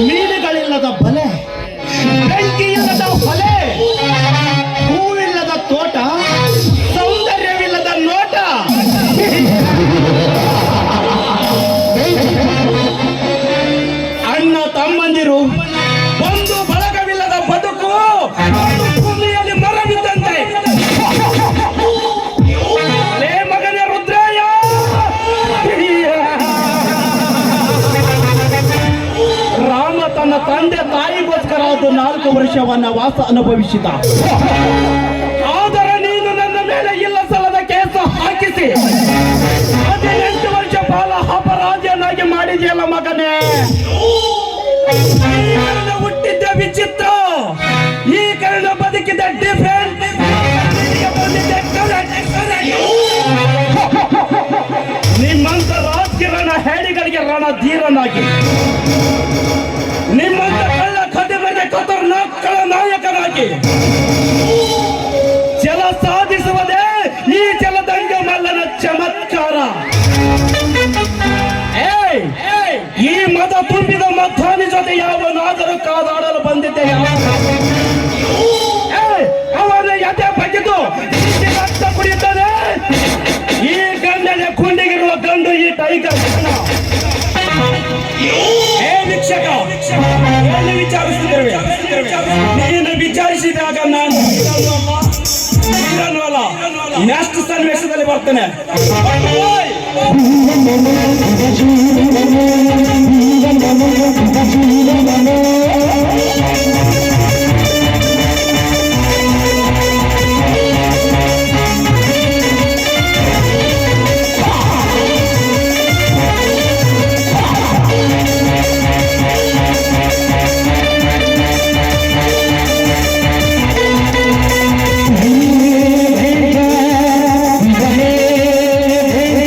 ಮೀನುಗಳಿಲ್ಲದ ಬಲೆ, ಬೆಂಕಿಯಿಲ್ಲದ ಹೊಲೆ, ಹೂವಿಲ್ಲದ ತೋಟ, ಸೌಂದರ್ಯವಿಲ್ಲದ ನೋಟ, ಅಣ್ಣ ತಮ್ಮಂದಿರು ಒಂದು ಬಳಗವಿಲ್ಲದ ಬದುಕು ಭೂಮಿಯಲ್ಲಿ ಮರವಿದ್ದಂತೆ. ಮಗನೇ ರುದ್ರಯ್ಯ, ರಾಮ ತನ್ನ ತಂದೆ ತಾಯಿಗೋಸ್ಕರ ಅದು 4 ವರ್ಷ ವನವಾಸ ಅನುಭವಿಸಿದ. ಆದರೆ ನೀನು ನನ್ನ ಮೇಲೆ ಇಲ್ಲ ಸಲ್ಲದ ಕೇಸು ಹಾಕಿಸಿ 18 ವರ್ಷ ಬಾಲ ಅಪರಾಧಿಯನ್ನಾಗಿ ಮಾಡಿದೆಯಲ್ಲ ಮಗನೇ. ಹುಟ್ಟಿದ್ದ ವಿಚಿತ್ರ, ಈ ಕಾರಣ ಬದುಕಿದ ಡಿಫರೆಂಟ್, ನಿಮ್ಮಂತ ರಾಜಕಿರಣ ಹೇಡಿಗಳಿಗೆ ರಣಧೀರನಾಗಿ, ನಿಮ್ಮಂತ ಕಳ್ಳ ಕದಿಮನೆ ಖತರ್ನಾಕ್ಗಳ ನಾಯಕನಾಗಿ ಛಲ ಸಾಧಿಸುವುದೇ ಈ ಜಲದಂಗ ಮಲ್ಲನ ಚಮತ್ಕಾರ. ಈ ಮತ ತುಂಬಿದ ಮಧ್ಯಾಹ್ನ ಜೊತೆ ಯಾವನಾದರೂ ಕಾದಾಡಲು ಬಂದಿದ್ದೆ. ಅವನ ಎದೆ ಬಗೆದು ರಕ್ತ ಕುಡಿಯುತ್ತದೆ. ಈ ಗಂಡನ ಕುಂಡಿಗಿರುವ ಗಂಡು ಈ ಟೈಗರ್. ವೀಕ್ಷಕ, ಏನು ವಿಚಾರಿಸಿದ್ದೇವೆ? ನೀನು ವಿಚಾರಿಸಿದಾಗ ನಾನು ಅಲ್ಲ, ನೆಕ್ಸ್ಟ್ ಸನ್ನಿವೇಶದಲ್ಲಿ ಬರ್ತೇನೆ.